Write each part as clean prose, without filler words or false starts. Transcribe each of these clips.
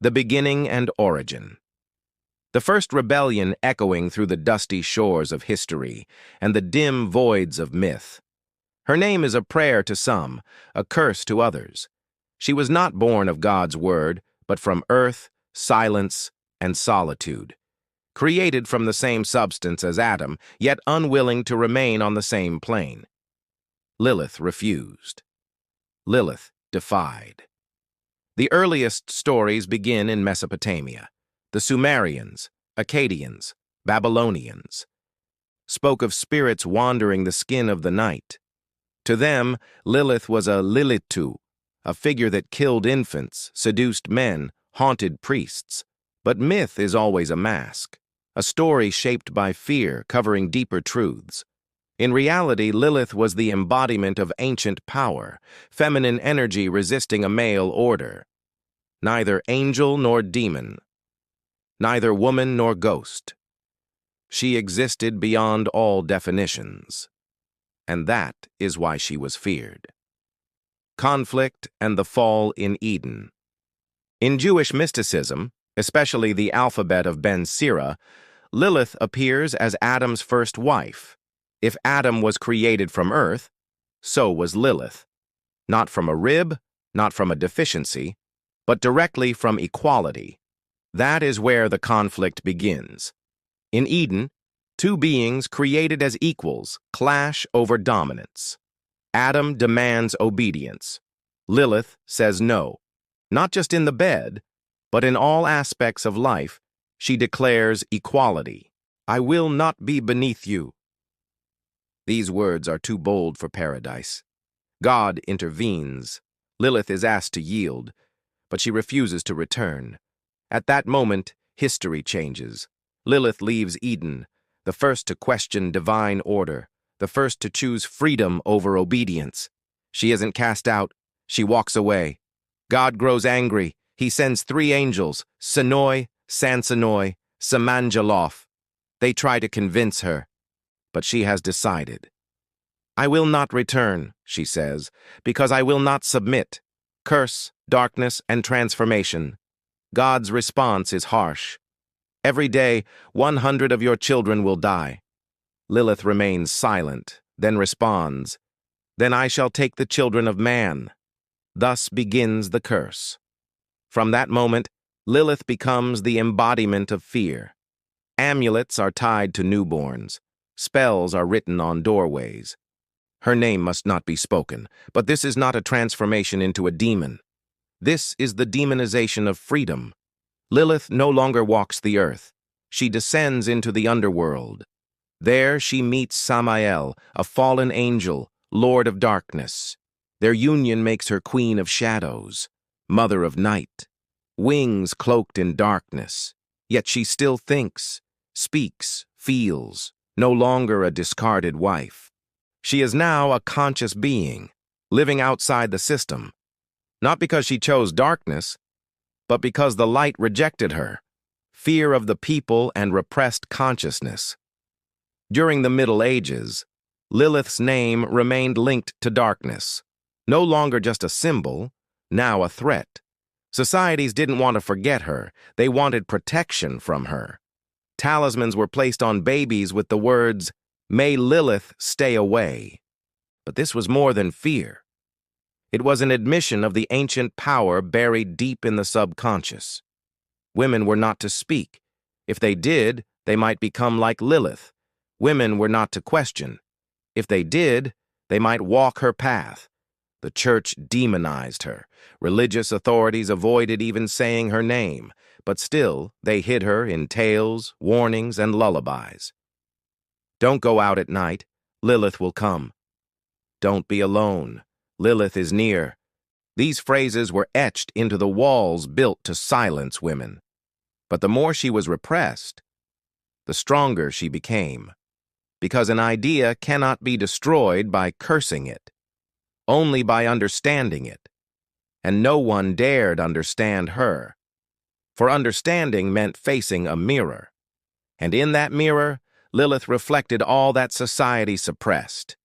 The beginning and origin. The first rebellion echoing through the dusty shores of history and the dim voids of myth. Her name is a prayer to some, a curse to others. She was not born of God's word, but from earth, silence, and solitude. Created from the same substance as Adam, yet unwilling to remain on the same plane. Lilith refused. Lilith defied. The earliest stories begin in Mesopotamia. The Sumerians, Akkadians, Babylonians spoke of spirits wandering the skin of the night. To them, Lilith was a Lilith, a figure that killed infants, seduced men, haunted priests. But myth is always a mask, a story shaped by fear, covering deeper truths. In reality, Lilith was the embodiment of ancient power, feminine energy resisting a male order. Neither angel nor demon, neither woman nor ghost. She existed beyond all definitions, and that is why she was feared. Conflict and the fall in Eden. In Jewish mysticism, especially the alphabet of Ben Sira, Lilith appears as Adam's first wife. If Adam was created from earth, so was Lilith. Not from a rib, not from a deficiency, but directly from equality. That is where the conflict begins. In Eden, two beings created as equals clash over dominance. Adam demands obedience. Lilith says no. Not just in the bed, but in all aspects of life, she declares equality. I will not be beneath you. These words are too bold for paradise. God intervenes. Lilith is asked to yield, but she refuses to return. At that moment, history changes. Lilith leaves Eden, the first to question divine order, the first to choose freedom over obedience. She isn't cast out. She walks away. God grows angry. He sends 3 angels, Senoi, Sansanoi, Samanjaloth. They try to convince her, but she has decided. I will not return, she says, because I will not submit. Curse, darkness, and transformation. God's response is harsh. Every day, 100 of your children will die. Lilith remains silent, then responds, Then I shall take the children of man. Thus begins the curse. From that moment, Lilith becomes the embodiment of fear. Amulets are tied to newborns. Spells are written on doorways. Her name must not be spoken, but this is not a transformation into a demon. This is the demonization of freedom. Lilith no longer walks the earth. She descends into the underworld. There she meets Samael, a fallen angel, lord of darkness. Their union makes her queen of shadows, mother of night, wings cloaked in darkness. Yet she still thinks, speaks, feels, no longer a discarded wife. She is now a conscious being, living outside the system. Not because she chose darkness, but because the light rejected her. Fear of the people and repressed consciousness. During the Middle Ages, Lilith's name remained linked to darkness. No longer just a symbol, now a threat. Societies didn't want to forget her. They wanted protection from her. Talismans were placed on babies with the words, May Lilith stay away. But this was more than fear. It was an admission of the ancient power buried deep in the subconscious. Women were not to speak. If they did, they might become like Lilith. Women were not to question. If they did, they might walk her path. The church demonized her. Religious authorities avoided even saying her name, but still they hid her in tales, warnings, and lullabies. Don't go out at night. Lilith will come. Don't be alone. Lilith is near. These phrases were etched into the walls built to silence women. But the more she was repressed, the stronger she became. Because an idea cannot be destroyed by cursing it, only by understanding it. And no one dared understand her. For understanding meant facing a mirror. And in that mirror, Lilith reflected all that society suppressed.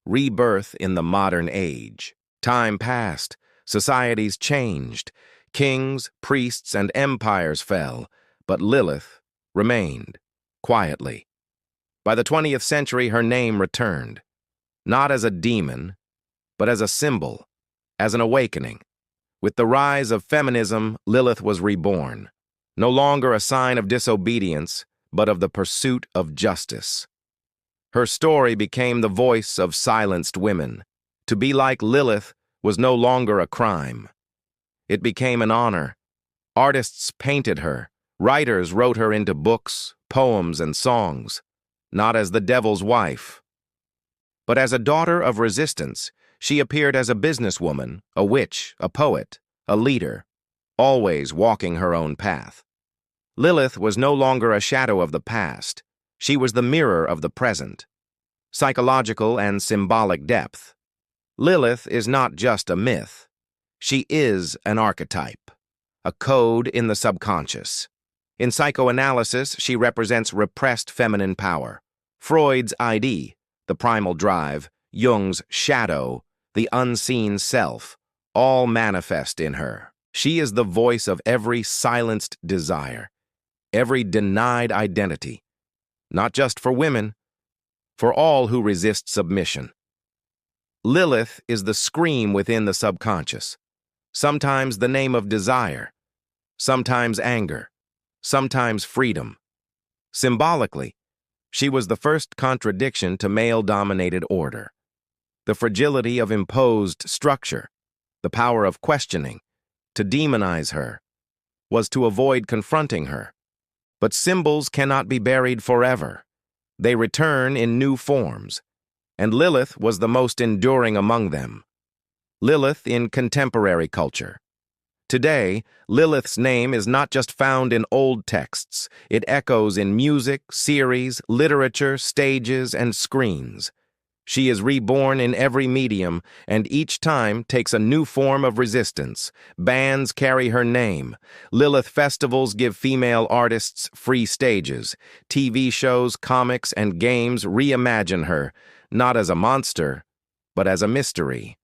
Rebirth in the modern age. Time passed, societies changed, Kings, priests, and empires fell, but Lilith remained, quietly. By the 20th century, her name returned, not as a demon, but as a symbol, as an awakening. With the rise of feminism, Lilith was reborn, no longer a sign of disobedience, but of the pursuit of justice. Her story became the voice of silenced women. To be like Lilith was no longer a crime. It became an honor. Artists painted her. Writers wrote her into books, poems, and songs, not as the devil's wife, but as a daughter of resistance. She appeared as a businesswoman, a witch, a poet, a leader, always walking her own path. Lilith was no longer a shadow of the past. She was the mirror of the present. Psychological and symbolic depth. Lilith is not just a myth. She is an archetype, a code in the subconscious. In psychoanalysis, she represents repressed feminine power. Freud's ID, the primal drive, Jung's shadow, the unseen self, all manifest in her. She is the voice of every silenced desire, every denied identity, not just for women, for all who resist submission. Lilith is the scream within the subconscious, sometimes the name of desire, sometimes anger, sometimes freedom. Symbolically, she was the first contradiction to male-dominated order. The fragility of imposed structure, the power of questioning. To demonize her was to avoid confronting her. But symbols cannot be buried forever. They return in new forms, and Lilith was the most enduring among them. Lilith in contemporary culture. Today, Lilith's name is not just found in old texts. It echoes in music, series, literature, stages, and screens. She is reborn in every medium, and each time takes a new form of resistance. Bands carry her name. Lilith festivals give female artists free stages. TV shows, comics, and games reimagine her, not as a monster, but as a mystery.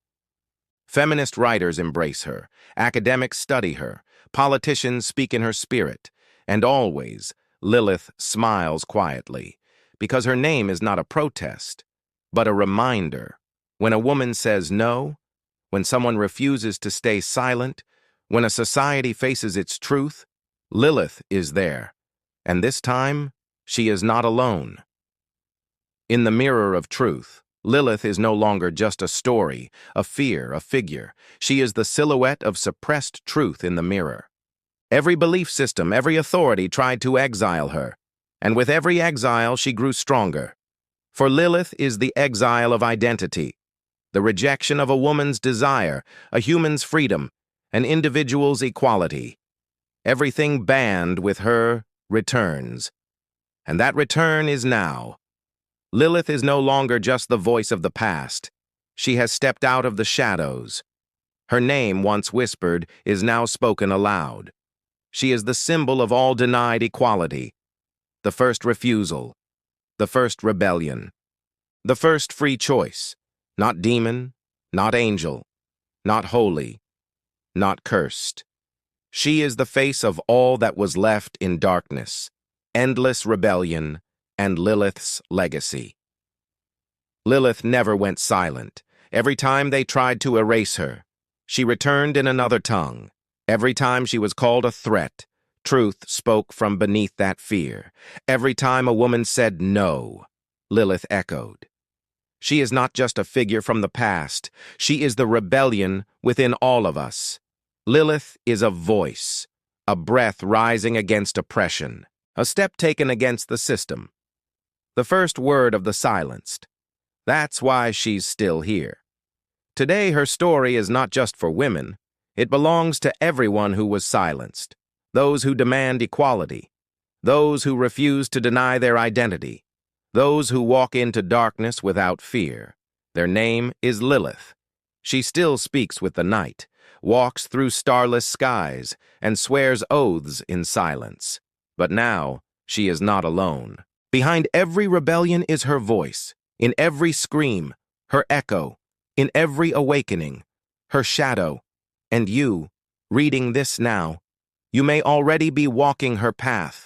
Feminist writers embrace her. Academics study her. Politicians speak in her spirit. And always, Lilith smiles quietly, because her name is not a protest, but a reminder. When a woman says no, when someone refuses to stay silent, when a society faces its truth, Lilith is there. And this time, she is not alone. In the mirror of truth, Lilith is no longer just a story, a fear, a figure. She is the silhouette of suppressed truth in the mirror. Every belief system, every authority tried to exile her, and with every exile she grew stronger. For Lilith is the exile of identity, the rejection of a woman's desire, a human's freedom, an individual's equality. Everything banned with her returns, and that return is now. Lilith is no longer just the voice of the past. She has stepped out of the shadows. Her name, once whispered, is now spoken aloud. She is the symbol of all denied equality, the first refusal, the first rebellion, the first free choice, not demon, not angel, not holy, not cursed. She is the face of all that was left in darkness, endless rebellion, and Lilith's legacy. Lilith never went silent. Every time they tried to erase her, she returned in another tongue. Every time she was called a threat, truth spoke from beneath that fear. Every time a woman said no, Lilith echoed. She is not just a figure from the past. She is the rebellion within all of us. Lilith is a voice, a breath rising against oppression, a step taken against the system. The first word of the silenced. That's why she's still here. Today, her story is not just for women. It belongs to everyone who was silenced, those who demand equality, those who refuse to deny their identity, those who walk into darkness without fear. Their name is Lilith. She still speaks with the night, walks through starless skies, and swears oaths in silence. But now, she is not alone. Behind every rebellion is her voice, in every scream, her echo, in every awakening, her shadow, and you, reading this now, you may already be walking her path.